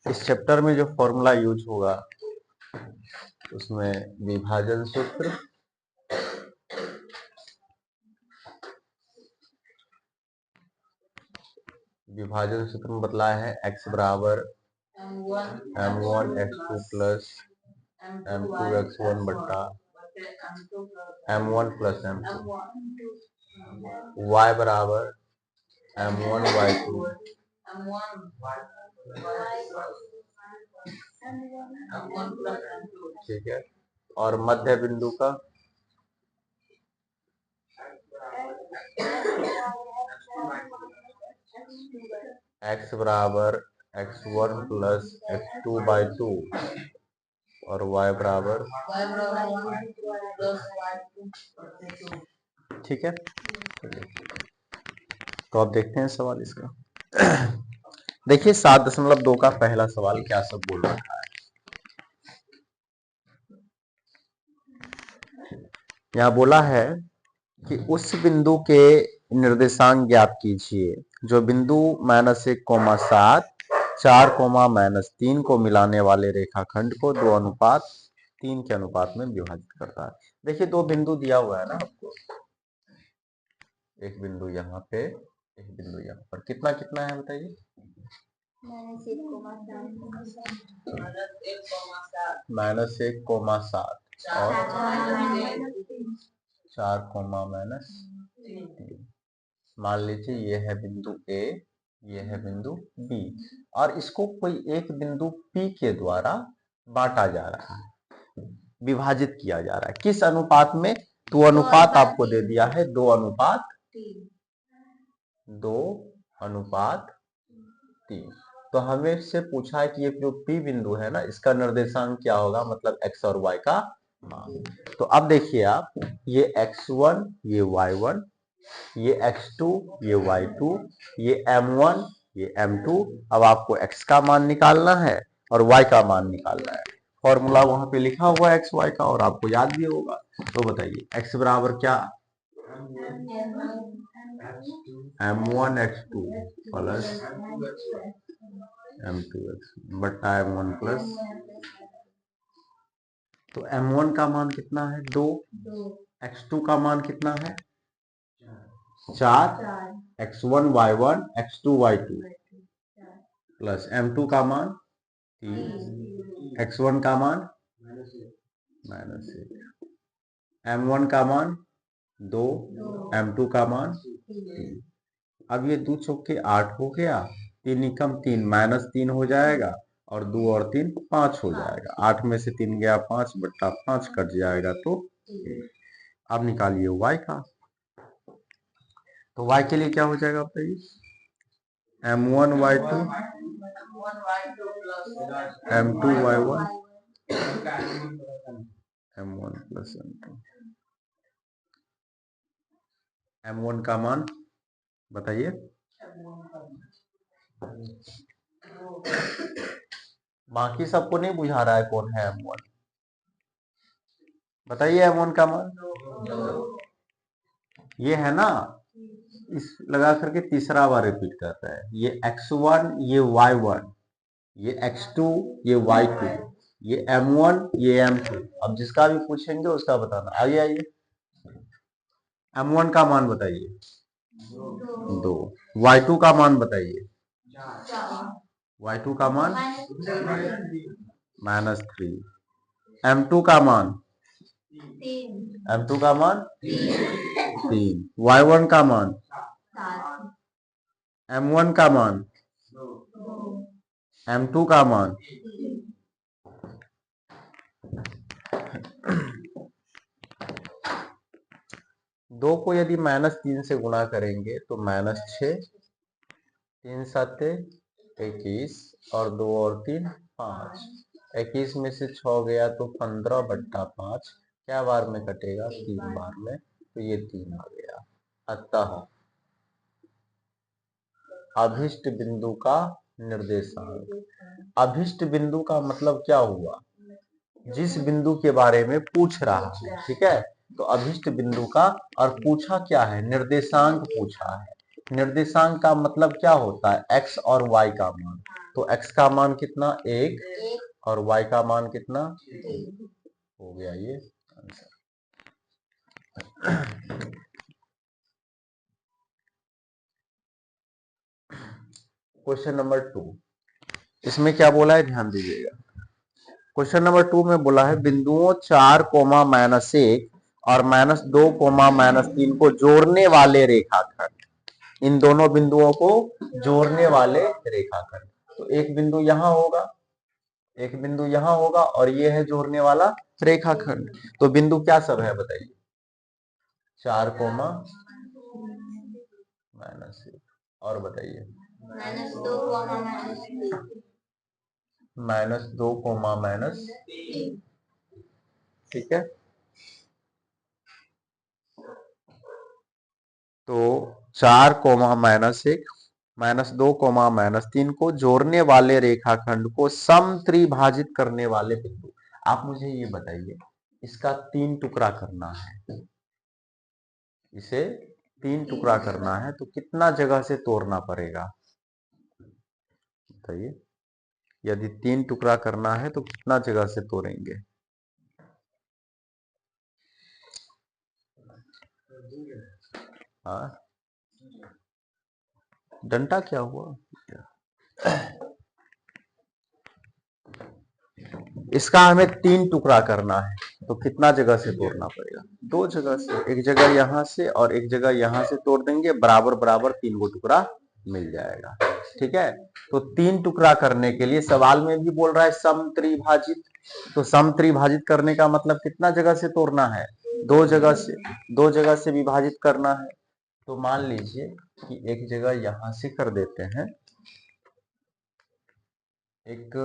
इस चैप्टर में जो फॉर्मूला यूज होगा उसमें विभाजन सूत्र, विभाजन सूत्र में बतलाया है x बराबर m1 x2 plus m2 x1 बट्टा m1 प्लस m2, y बराबर m1 y2 ठीक है, और मध्य बिंदु का x बराबर x1 प्लस x2 बाई 2 और y बराबर, ठीक है। तो अब देखते हैं सवाल इसका। देखिए 7.2 का पहला सवाल क्या सब बोल रहा है। यहाँ बोला है कि उस बिंदु के निर्देशांक ज्ञात कीजिए जो बिंदु -1,7 4,-3 को मिलाने वाले रेखाखंड को 2:3 के अनुपात में विभाजित करता है। देखिए दो बिंदु दिया हुआ है ना आपको, एक बिंदु यहाँ पे, एक बिंदु यहाँ पर, कितना कितना है बताइए। -1,7 और 4,-3। मान लीजिए ये है बिंदु A, ये है बिंदु B और इसको कोई एक बिंदु P के द्वारा बांटा जा रहा है, विभाजित किया जा रहा है। किस अनुपात में? तो अनुपात आपको दे दिया है 2:3। तो हमें से पूछा है कि ये जो P बिंदु है ना, इसका निर्देशांक क्या होगा, मतलब x और y का मान। तो अब देखिए आप, ये x1, ये y1, ये x2, ये y2, ये m1, ये m2। अब आपको x का मान निकालना है और y का मान निकालना है। फॉर्मूला वहां पे लिखा हुआ है x y का और आपको याद भी होगा। तो बताइए x बराबर क्या, m1 x2 plus m2 x बट्टा m1 प्लस, तो m1 का मान कितना है 2, x2 का मान कितना है 4, x1 y1 x2 y2 plus m2 का मान 3, x1 का मान -1, m1 का मान 2, m2 का मान 3। अब ये 2 चौके 8 हो गया, 3 एकम 3, -3 हो जाएगा और 2 और 3 5 हो जाएगा। 8 में से 3 गया 5 बट्टा 5 कट जाएगा तो 1। अब निकालिए y का। तो y के लिए क्या हो जाएगा बताइए, m1 y2 m2 y1 m1 plus m2। m1 का मान बताइए, बाकी सबको नहीं बुझा रहा है कौन है m1, बताइए m1 का मान ये है ना, इस लगा करके तीसरा बार रिपीट कर रहा है। ये x1, ये y1, ये x2, ये y2, ये m1, ये m2। अब जिसका भी पूछेंगे उसका बताना। आइए आइए, m1 का मान बताइए 2, y2 का मान बताइए, y2 का मान -3, m2 का मान, m2 का मान 3, y1 का मान, m1 का मान, m2 का मान। 2 को यदि -3 से गुणा करेंगे तो -6, 3 7 21 और 2 और 3 5, 21 में से 6 गया तो 15/5, क्या बार में कटेगा? 3 बार में, तो ये 3 आ गया। अतः अभिष्ट बिंदु का निर्देशांक, अभिष्ट बिंदु का मतलब क्या हुआ? जिस बिंदु के बारे में पूछ रहा है, ठीक है, तो अभिष्ट बिंदु का, और पूछा क्या है? निर्देशांक पूछा है। निर्देशांक का मतलब क्या होता है? x और y का मान। तो x का मान कितना? 1 और y का मान कितना? हो गया ये आंसर। क्वेश्चन नंबर 2, इसमें क्या बोला है ध्यान दीजिएगा। क्वेश्चन नंबर 2 में बोला है बिंदुओं 4, -1 और -2, -3 को जोड़ने वाले रेखाखंड, इन दोनों बिंदुओं को जोड़ने वाले रेखाखंड। तो एक बिंदु यहां होगा, एक बिंदु यहां होगा, और ये है जोड़ने वाला रेखाखंड। तो बिंदु क्या सब है बताइए? 4, -1, और बताइए -2, -3, ठीक है। तो 4, -1, -2, -3 को जोड़ने वाले रेखाखंड को समत्रिभाजित करने वाले बिंदु। आप मुझे ये बताइए, इसका 3 टुकड़ा करना है, इसे 3 टुकड़ा करना है, तो कितना जगह से तोड़ना पड़ेगा बताइए? यदि 3 टुकड़ा करना है तो कितना जगह से तोड़ेंगे? हाँ, डंडा क्या हुआ? इसका हमें 3 टुकड़ा करना है, तो कितना जगह से तोड़ना पड़ेगा? 2 जगह से, एक जगह यहां से और एक जगह यहां से तोड़ देंगे, बराबर बराबर 3 गो टुकड़ा मिल जाएगा, ठीक है। तो 3 टुकड़ा करने के लिए सवाल में भी बोल रहा है समत्रिभाजित, तो समत्रिभाजित करने का मतलब कितना जगह से तोड़ना है? 2 जगह से, 2 जगह से विभाजित करना है। तो मान लीजिए कि एक जगह यहां से कर देते हैं, एक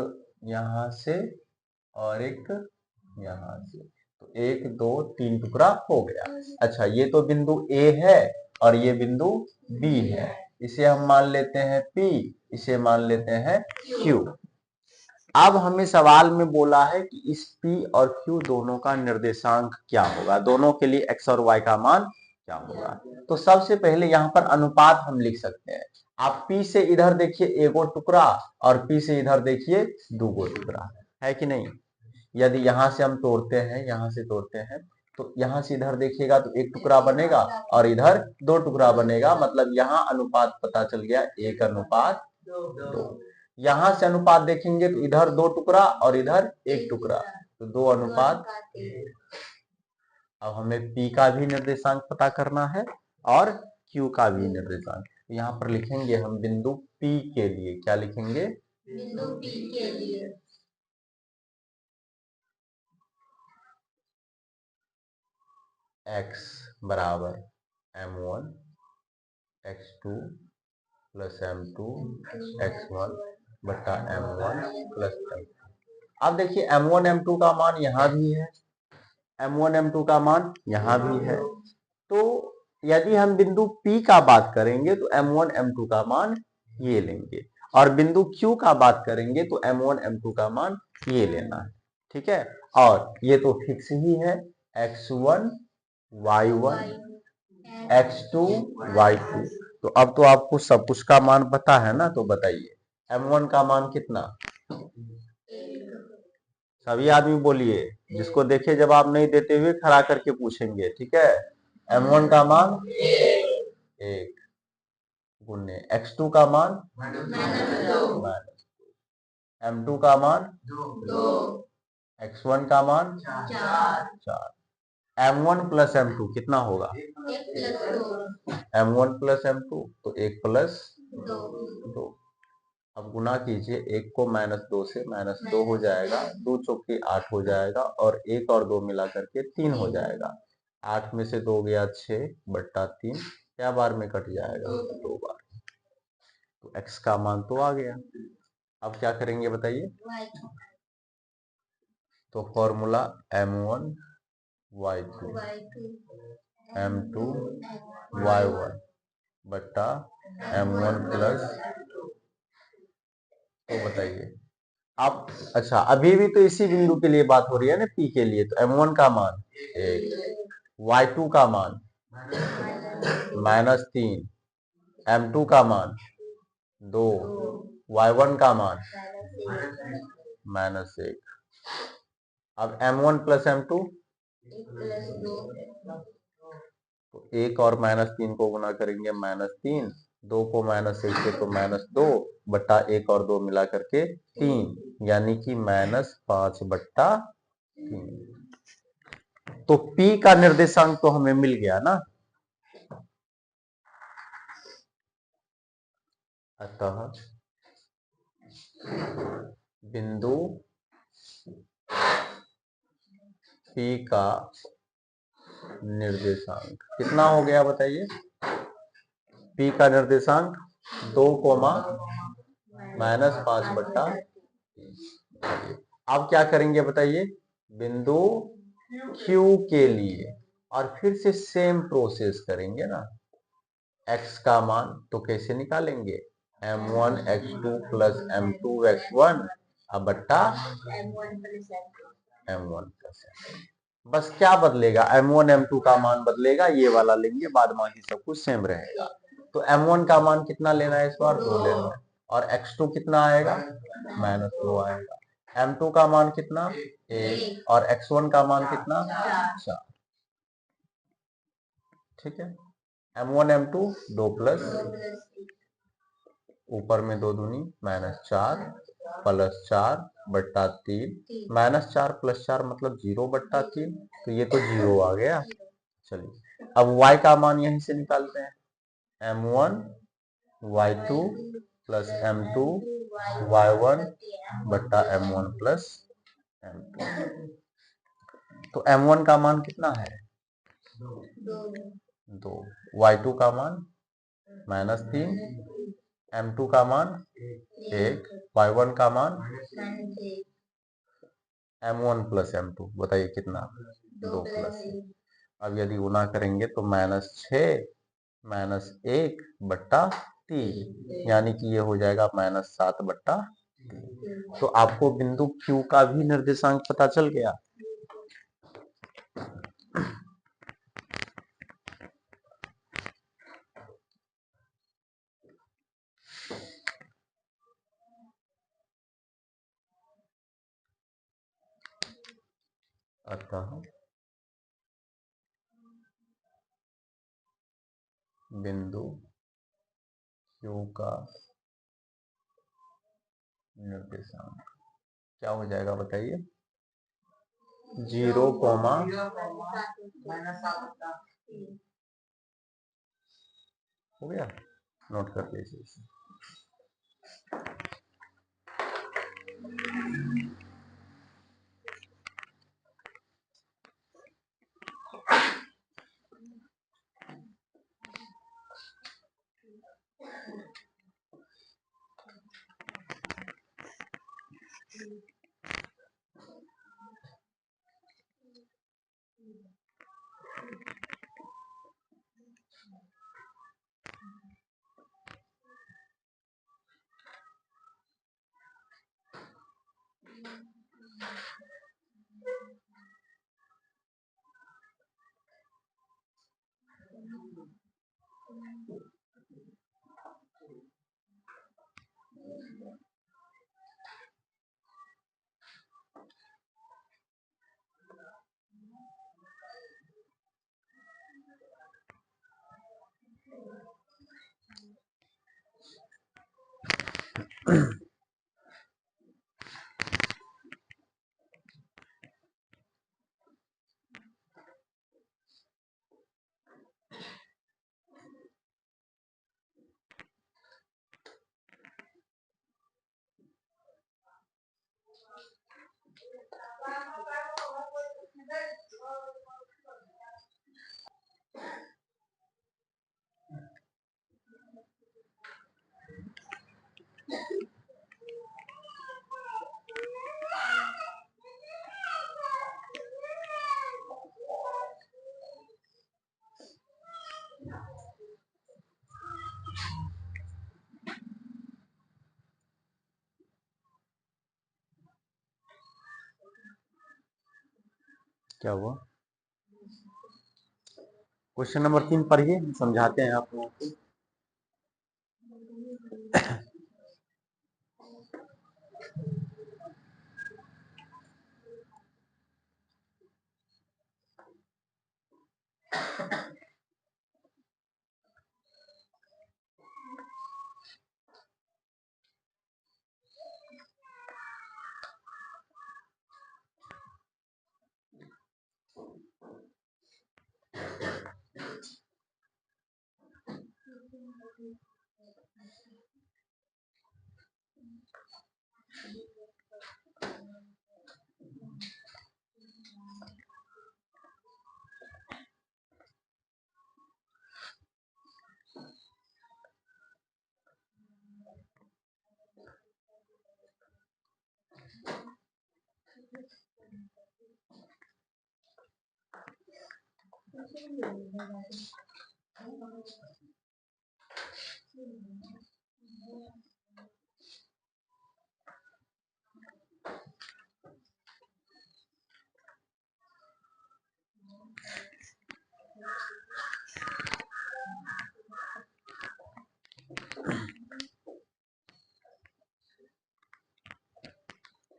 यहां से और एक यहां से, तो 1 2 3 टुकड़ा हो गया। अच्छा, ये तो बिंदु A है और ये बिंदु B है, इसे हम मान लेते हैं P, इसे मान लेते हैं Q। अब हमें सवाल में बोला है कि इस P और Q दोनों का निर्देशांक क्या होगा, दोनों के लिए x और y का मान क्या होगा। तो सबसे पहले यहाँ पर अनुपात हम लिख सकते हैं। आप P से इधर देखिए एगो टुकड़ा और P से इधर देखिए 2 गो टुकड़ा, है कि नहीं? यदि यहां से हम तोड़ते हैं, यहां से तोड़ते हैं, तो यहां से इधर देखिएगा तो 1 टुकड़ा बनेगा और इधर 2 टुकड़ा बनेगा, मतलब यहाँ अनुपात पता चल गया 1:2। यहां से अनुपात देखेंगे तो इधर 2 टुकड़ा और इधर 1 टुकड़ा, तो 2:1। अब हमें P का भी निर्देशांक पता करना है और Q का भी निर्देशांक। यहाँ पर लिखेंगे हम बिंदु P के लिए, क्या लिखेंगे? बिंदु P के लिए x बराबर m1 x2 plus m2 x1 बटा m1 प्लस m2। अब देखिए m1 m2 का मान यहाँ भी है, m1 m2 का मान यहाँ भी है, तो यदि हम बिंदु P का बात करेंगे तो m1 m2 का मान ये लेंगे, और बिंदु Q का बात करेंगे तो m1 m2 का मान ये लेना है, ठीक है। और ये तो फिक्स ही है, x1 y1 x2 y2। तो अब तो आपको सब कुछ का मान पता है ना, तो बताइए m1 का मान कितना? सभी आदमी बोलिए, जिसको देखे जवाब नहीं देते हुए खड़ा करके पूछेंगे, ठीक है। m1 का मान 1 गुने x2 का मान m2 का मान 2, x1 का मान 4। m1 प्लस m2 कितना होगा? m1 प्लस m2, तो 1 प्लस 2। अब गुना कीजिए, 1 को -2 से, -2 हो जाएगा, 2 चौके 8 हो जाएगा, और 1 और 2 मिला करके 3 हो जाएगा। 8 में से 2 गया 6/3, क्या बार में कट जाएगा? 2 बार। तो x का मान तो आ गया। अब क्या करेंगे बताइए? तो formula m1 y2 m2 y1 बट्टा m1 प्लस, तो बताइए आप। अच्छा, अभी भी तो इसी बिंदु के लिए बात हो रही है ना, P के लिए। तो m1 का मान 1, y2 का मान -3, m2 का मान 2, y1 का मान -1। अब m1 प्लस m2, तो 1 और -3 को गुना करेंगे -3, 2 को -1 से तो -2 बट्टा 1 और 2 मिला करके 3, यानी कि -5/3। तो P का निर्देशांक तो हमें मिल गया ना। अतः बिंदु P का निर्देशांक कितना हो गया बताइए? P का निर्देशांक 2, -5/3। अब क्या करेंगे बताइए? बिंदु Q के लिए और फिर से सेम प्रोसेस करेंगे ना। x का मान तो कैसे निकालेंगे? m1 x2 plus m2 x1 अब बट्टा m1 प्लस m2। बस क्या बदलेगा? m1 m2 का मान बदलेगा, ये वाला लेंगे, बाद बाकी सब कुछ सेम रहेगा। तो m1 का मान कितना लेना है इस बार? 2 लेना है। और x2 कितना आएगा? -2 आएगा। m2 का मान कितना? 1। और x1 का मान कितना? 4। ठीक है। m1 m2 2 प्लस, ऊपर में 2 दूनी -4 प्लस 4/3, -4 प्लस 4 मतलब 0/3, तो ये तो 0 आ गया। चलिए अब y का मान यहीं से निकालते हैं। m1 y2 plus m2 y1 बट्टा m1 प्लस m2। तो m1 का मान कितना है? 2। y2 का मान -3, m2 का मान 1, y1 का मान m1 प्लस m2, बताइए कितना? 2 प्लस 1। अब यदि गुना करेंगे तो -6 -1/3, यानी कि ये हो जाएगा -7/3। तो आपको बिंदु Q का भी निर्देशांक पता चल गया। अतः बिंदु Q का निर्देशांक क्या हो जाएगा बताइए? 0, हो गया। नोट कर लीजिए इसे। क्या हुआ? क्वेश्चन नंबर 3 पढ़िए, समझाते हैं आप लोगों को।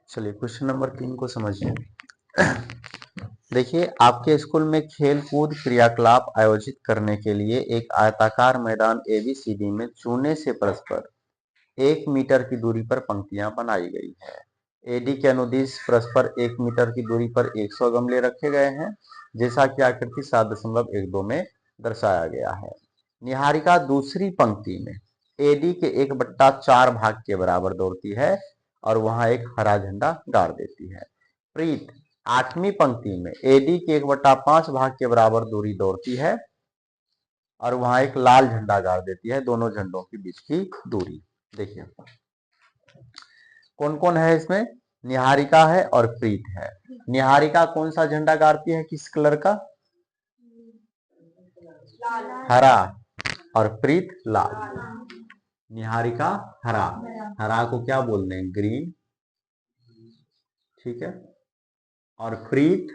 चलिए क्वेश्चन नंबर 3 को समझिए। देखिए, आपके स्कूल में खेल कूद क्रियाकलाप आयोजित करने के लिए एक आयताकार मैदान ABCD में चूने से परस्पर 1 मीटर की दूरी पर पंक्तियां बनाई गई है। AD के अनुदिश परस्पर 1 मीटर की दूरी पर 100 गमले रखे गए हैं, जैसा कि आकृति 7.12 में दर्शाया गया है। निहारिका दूसरी पंक्ति में AD के 1/4 भाग के बराबर दौड़ती है और वहां एक हरा झंडा गाड़ देती है। प्रीत 8वीं पंक्ति में AD के 1/5 भाग के बराबर दूरी दौड़ती है और वहां एक लाल झंडा गाड़ देती है, दोनों झंडों के बीच की दूरी। देखिए कौन कौन है इसमें? निहारिका है और प्रीत है। निहारिका कौन सा झंडा गाड़ती है, किस कलर का? हरा। और प्रीत लाल। निहारिका हरा, हरा को क्या बोलते हैं? ग्रीन, ठीक है। और प्रीत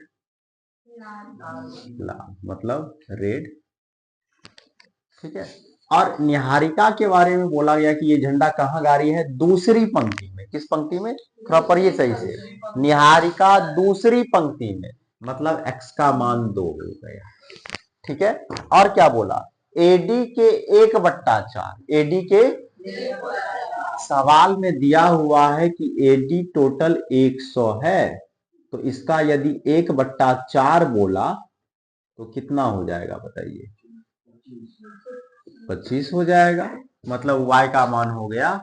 लाल मतलब रेड, ठीक है। और निहारिका के बारे में बोला गया कि ये झंडा कहाँ गाड़ी है? दूसरी पंक्ति में। किस पंक्ति में? थोड़ा पढ़िए सही से। निहारिका दूसरी पंक्ति में, मतलब x का मान 2 हो गया, ठीक है। और क्या बोला? AD के 1/4, AD के सवाल में दिया हुआ है कि AD टोटल 100 है, तो इसका यदि 1/4 बोला तो कितना हो जाएगा बताइए? 25 हो जाएगा, मतलब y का मान हो गया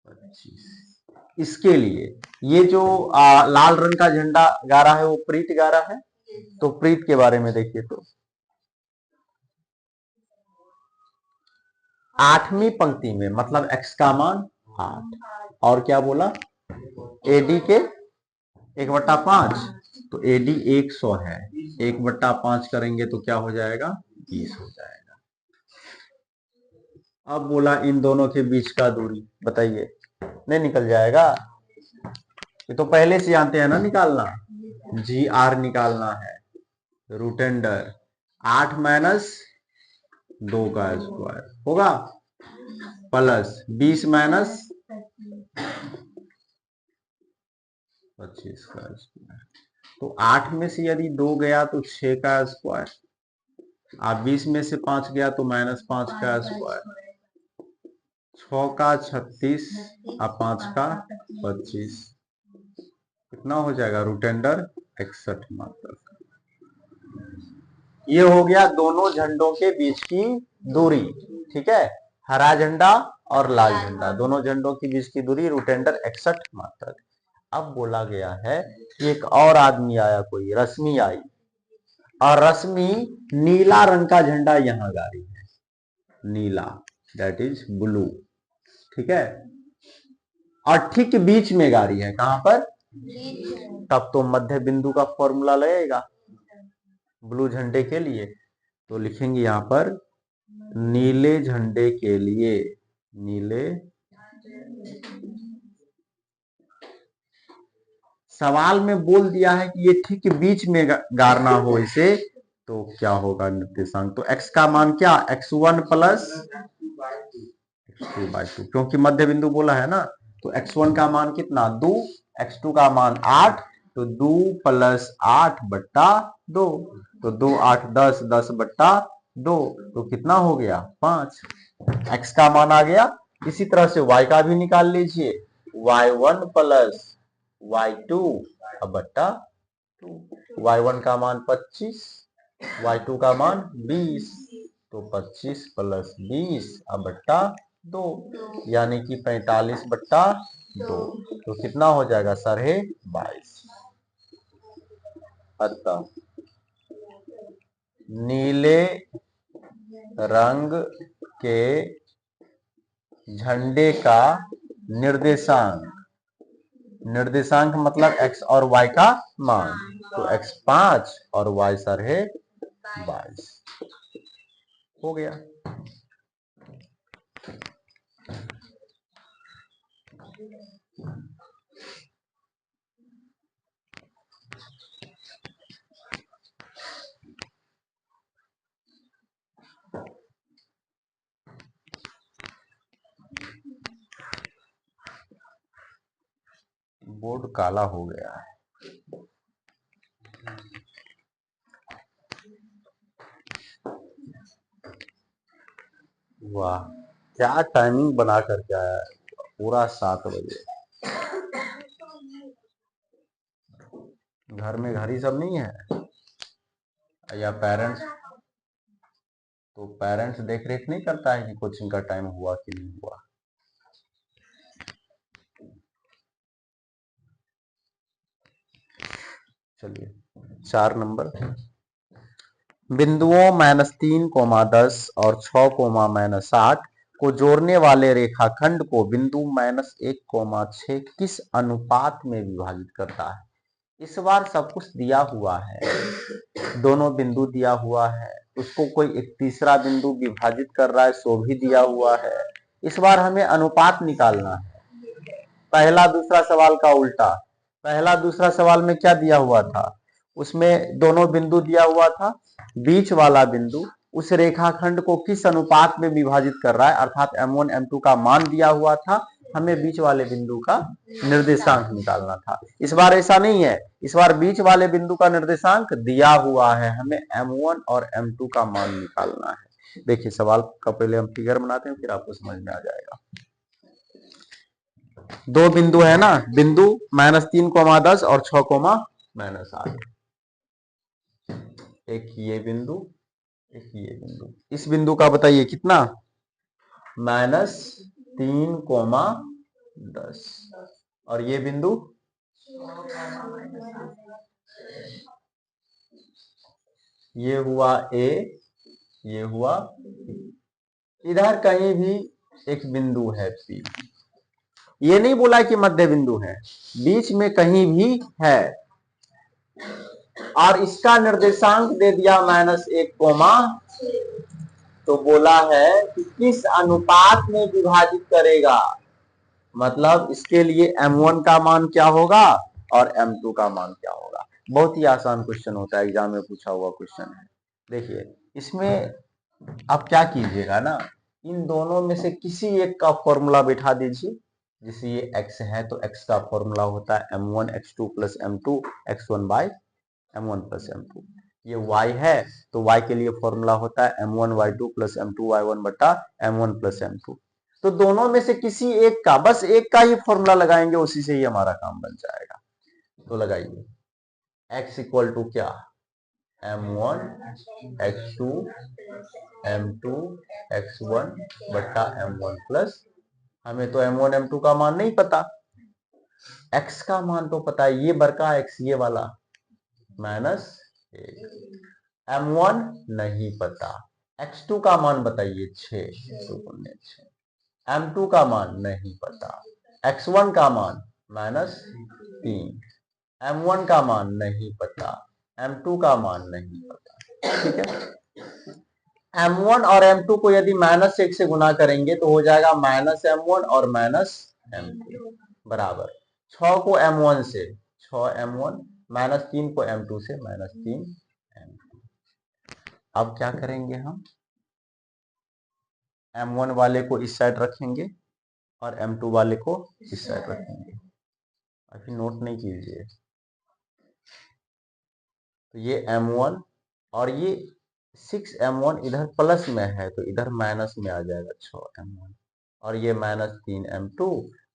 25। इसके लिए ये जो लाल रंग का झंडा गाड़ा है वो प्रीत गाड़ा है। तो प्रीत के बारे में देखिए, तो 8वीं पंक्ति में, मतलब x का मान 8। और क्या बोला? AD के 1/5, तो AD 100 है, 1/5 करेंगे तो क्या हो जाएगा? 20 हो जाएगा। अब बोला इन दोनों के बीच का दूरी बताइए, नहीं निकल जाएगा? ये तो पहले से जानते हैं ना निकालना। GR निकालना है, रूट अंडर 8 माइनस 2 का स्क्वायर होगा, प्लस 20 माइनस 25 का स्क्वायर। तो 8 में से यदि 2 गया तो 6 का स्क्वायर, आप 20 में से 5 गया तो -5 का स्क्वायर, 6 का 36 और 5 का 25, कितना हो जाएगा? रूट अंडर 61 मात्रक। ये हो गया दोनों झंडों के बीच की दूरी, ठीक है। हरा झंडा और लाल झंडा, दोनों झंडों के बीच की दूरी रूट अंडर 61 मात्रक। अब बोला गया है कि एक और आदमी आया, कोई रश्मि आई, और रश्मि नीला रंग का झंडा यहां गाड़ी है, नीला, दैट इज ब्लू, ठीक है। और ठीक बीच में गाड़ी है, कहां पर? तब तो मध्य बिंदु का फॉर्मूला लगेगा ब्लू झंडे के लिए। तो लिखेंगे यहां पर नीले झंडे के लिए, नीले सवाल में बोल दिया है कि ये ठीक बीच में गाड़ना हो इसे, तो क्या होगा निर्देशांक? तो x का मान क्या, x1 प्लस x2/2, क्योंकि मध्य बिंदु बोला है ना। तो x1 का मान कितना 2, x2 का मान 8, तो 2 प्लस 8/2, तो 2 8 10, 10/2, तो कितना हो गया 5। x का मान आ गया। इसी तरह से y का भी निकाल लीजिए, y1 प्लस y2/2, y1 का मान 25, y2 का मान 20, तो 25 प्लस 20/2, यानी कि 45/2, तो कितना हो जाएगा 22.5। अतः नीले रंग के झंडे का निर्देशांक मतलब x और y का मान, तो x 5 और y 22 हो गया। बोर्ड काला हो गया है। वाह, क्या टाइमिंग बना करके आया है, पूरा 7 बजे। घर में घड़ी सब नहीं है या पेरेंट्स, तो पेरेंट्स देख रेख नहीं करता है कि कोचिंग का टाइम हुआ कि नहीं हुआ। चलिए 4 नंबर, बिंदुओं -3, 10 और 6, -8 को जोड़ने वाले रेखाखंड को बिंदु -1, 6 किस अनुपात में विभाजित करता है? इस बार सब कुछ दिया हुआ है, दोनों बिंदु दिया हुआ है, उसको कोई एक तीसरा बिंदु विभाजित कर रहा है, सो भी दिया हुआ है। इस बार हमें अनुपात निकालना है। पहला दूसरा सवाल का उल्टा, पहला दूसरा सवाल में क्या दिया हुआ था, उसमें दोनों बिंदु दिया हुआ था, बीच वाला बिंदु उस रेखाखंड को किस अनुपात में विभाजित कर रहा है, अर्थात m1 m2 का मान दिया हुआ था, हमें बीच वाले बिंदु का निर्देशांक निकालना था। इस बार ऐसा नहीं है, इस बार बीच वाले बिंदु का निर्देशांक दिया हुआ है, हमें m1 और m2 का मान निकालना है। देखिए सवाल का पहले हम फिगर बनाते हैं, फिर आपको समझ में आ जाएगा। दो बिंदु है ना, बिंदु -3, 10 और 6, -8, एक ये बिंदु, एक ये बिंदु। इस बिंदु का बताइए कितना, -3, 10, और ये बिंदु ये हुआ A, ये हुआ B। इधर कहीं भी एक बिंदु है P, ये नहीं बोला कि मध्य बिंदु है, बीच में कहीं भी है, और इसका निर्देशांक दे दिया -1, तो बोला है कि किस अनुपात में विभाजित करेगा, मतलब इसके लिए m1 का मान क्या होगा और m2 का मान क्या होगा। बहुत ही आसान क्वेश्चन होता है, एग्जाम में पूछा हुआ क्वेश्चन है। देखिए इसमें आप क्या कीजिएगा ना, इन दोनों में से किसी एक का फॉर्मूला बिठा दीजिए। जैसे ये x है तो x का फॉर्मूला होता है m1 x2 plus m2 x1/m1 plus m2। ये y है तो y के लिए फॉर्मूला होता है m1 y2 plus m2 y1/m1 plus m2। तो दोनों में से किसी एक का, बस एक का ही फॉर्मूला लगाएंगे, उसी से ही हमारा काम बन जाएगा। तो लगाइए x इक्वल टू क्या, m1 x2 m2 x1/m1 plus, हमें तो m1 m2 का मान नहीं पता, x का मान तो पता है, ये बड़का x ये वाला -1, m1 नहीं पता, x2 का मान बताइए 6, m2 का मान नहीं पता, x1 का मान -3, m1 का मान नहीं पता, m2 का मान नहीं पता। ठीक है, m1 और m2 को यदि -1 से गुना करेंगे तो हो जाएगा -m1 और -m2 बराबर 6 को m1 से, 6m1 -3 को m2 से -3m2। अब क्या करेंगे हम, m1 वाले को इस साइड रखेंगे और m2 वाले को इस साइड रखेंगे। अभी नोट नहीं कीजिए। तो ये m1 और ये 6m1 इधर प्लस में है तो इधर माइनस में आ जाएगा 6m1, और ये -3m2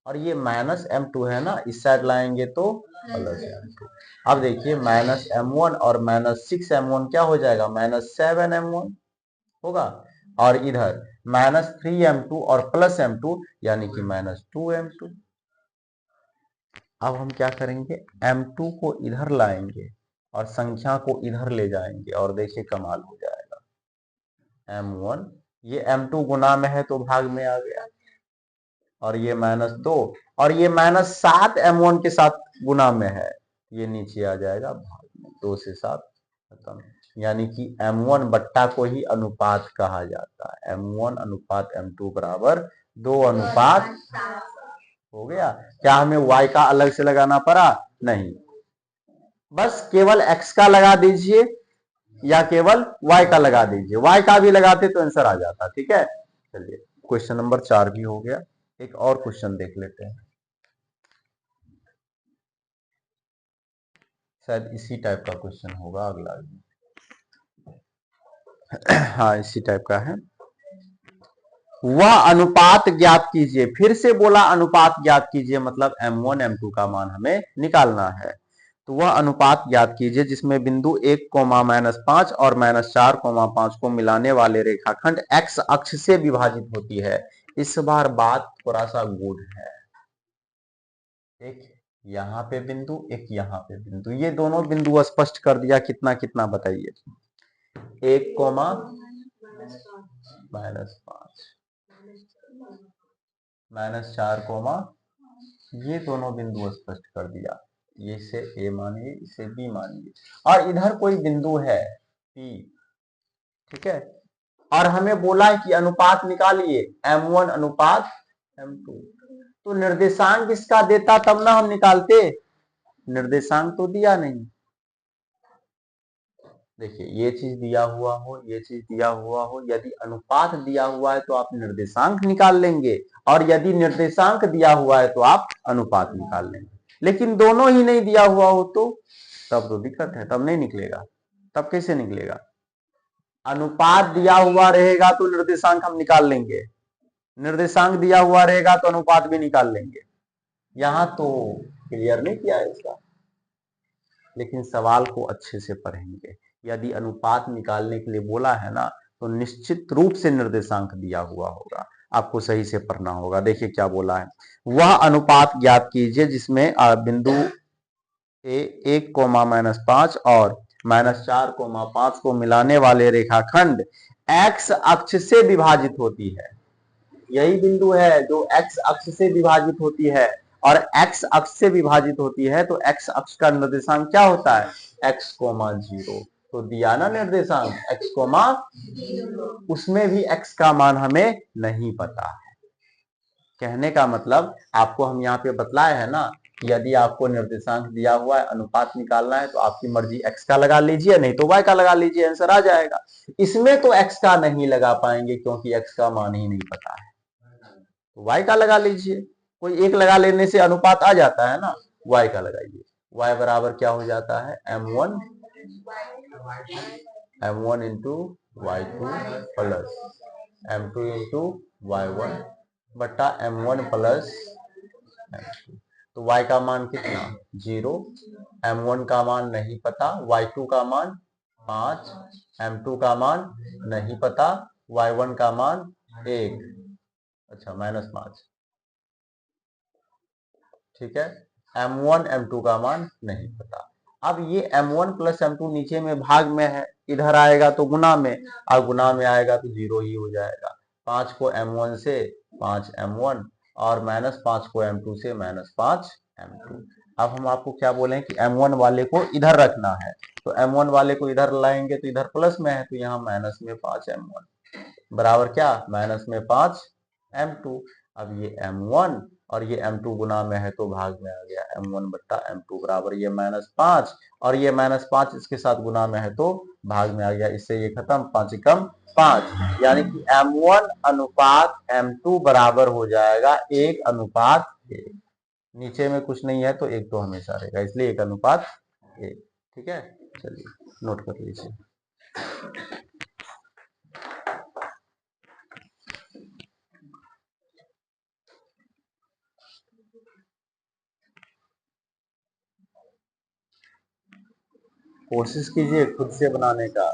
और ये -m2 है ना, इस साइड लाएंगे तो +m2। अब देखिए -m1 और -6m1 क्या हो जाएगा, -7m1 होगा, और इधर -3m2 और +m2 यानी कि -2m2। अब हम क्या करेंगे, m2 को इधर लाएंगे और संख्या को इधर ले जाएंगे और देखिए कमाल हो जाएगा। m1 ये m2 गुना में है तो भाग में आ गया, और ये -2 और ये -7m1 के साथ गुना में है, ये नीचे आ जाएगा भाग में, 2 से 7 खत्म। यानी कि m1 बट्टा को ही अनुपात कहा जाता है। m1 अनुपात m2 बराबर 2:7 हो गया। क्या हमें y का अलग से लगाना पड़ा, नहीं, बस केवल x का लगा दीजिए या केवल y का लगा दीजिए, y का भी लगाते तो आंसर आ जाता। ठीक है, चलिए क्वेश्चन नंबर 4 भी हो गया। एक और क्वेश्चन देख लेते हैं, शायद इसी टाइप का क्वेश्चन होगा अगला भी। हाँ इसी टाइप का है। वह अनुपात ज्ञात कीजिए, फिर से बोला अनुपात ज्ञात कीजिए, मतलब m1 m2 का मान हमें निकालना है। तो वह अनुपात ज्ञात कीजिए जिसमें बिंदु 1, -5 और -4, 5 को मिलाने वाले रेखाखंड x अक्ष से विभाजित होती है। इस बार बात थोड़ा सा गुड है, एक यहाँ पे बिंदु, एक यहाँ पे बिंदु, ये दोनों बिंदु स्पष्ट कर दिया। कितना कितना बताइए, 1, -5, -4, ये दोनों बिंदु स्पष्ट कर दिया। ये इसे ए मानिए, इसे बी मानिए, और इधर कोई बिंदु है पी। ठीक है, और हमें बोला है कि अनुपात निकालिए m1 अनुपात m2। तो निर्देशांक इसका देता तब ना हम निकालते, निर्देशांक तो दिया नहीं। देखिए ये चीज दिया हुआ हो, ये चीज दिया हुआ हो, यदि अनुपात दिया हुआ है तो आप निर्देशांक निकाल लेंगे, और यदि निर्देशांक दिया हुआ है तो आप अनुपात निकाल लेंगे। लेकिन दोनों ही नहीं दिया हुआ हो तो तब तो दिक्कत है, तब नहीं निकलेगा। तब कैसे निकलेगा, अनुपात दिया हुआ रहेगा तो निर्देशांक हम निकाल लेंगे, निर्देशांक दिया हुआ रहेगा तो अनुपात भी निकाल लेंगे। यहां तो क्लियर नहीं किया है इसका, लेकिन सवाल को अच्छे से पढ़ेंगे। यदि अनुपात निकालने के लिए बोला है ना, तो निश्चित रूप से निर्देशांक दिया हुआ होगा, आपको सही से पढ़ना होगा। देखिए क्या बोला है, वह अनुपात ज्ञात कीजिए जिसमें बिंदु 1, -5 और -4, 5 को मिलाने वाले रेखाखंड x अक्ष से विभाजित होती है। यही बिंदु है जो x अक्ष से विभाजित होती है, और x अक्ष से विभाजित होती है तो x अक्ष का निर्देशांक क्या होता है, x, 0। तो दिया ना निर्देशांक x, उसमें भी x का मान हमें नहीं पता है। कहने का मतलब आपको हम यहाँ पे बतलाए हैं ना, कि यदि आपको निर्देशांक दिया हुआ है, अनुपात निकालना है, तो आपकी मर्जी x का लगा लीजिए, नहीं तो y का लगा लीजिए, आंसर आ जाएगा। इसमें तो x का नहीं लगा पाएंगे क्योंकि x का मान ही नहीं पता है, तो y का लगा लीजिए। कोई एक लगा लेने से अनुपात आ जाता है ना, y का लगाइए। y बराबर क्या हो जाता है, m1 into y2 plus m2 into y1 बट्टा m1 प्लस m2। तो y का मान कितना, 0, m1 का मान नहीं पता, y2 का मान 5, m2 का मान नहीं पता, y1 का मान 1, अच्छा -5। ठीक है, m1 m2 का मान नहीं पता। अब ये m1 प्लस m2 नीचे में भाग में है, इधर आएगा तो गुना में, और गुना में आएगा तो 0 ही हो जाएगा। 5 को m1 से 5m1 और -5 को m2 से -5m2। अब हम आपको क्या बोले कि m1 वाले को इधर रखना है, तो m1 वाले को इधर लाएंगे तो इधर प्लस में है, तो यहाँ माइनस में 5m1 बराबर क्या, -5m2। अब ये m1 और ये m2 गुना में है तो भाग में आ गया m1 बट्टा m2 बराबर ये -5 और ये -5 इसके साथ गुना में है तो भाग में आ गया। इससे ये खत्म, 5 एकम 5, यानी कि m1 अनुपात m2 बराबर हो जाएगा 1:1। नीचे में कुछ नहीं है तो 1 तो हमेशा रहेगा, इसलिए 1:1। ठीक है, चलिए नोट कर लीजिए। कोशिश कीजिए खुद से बनाने का।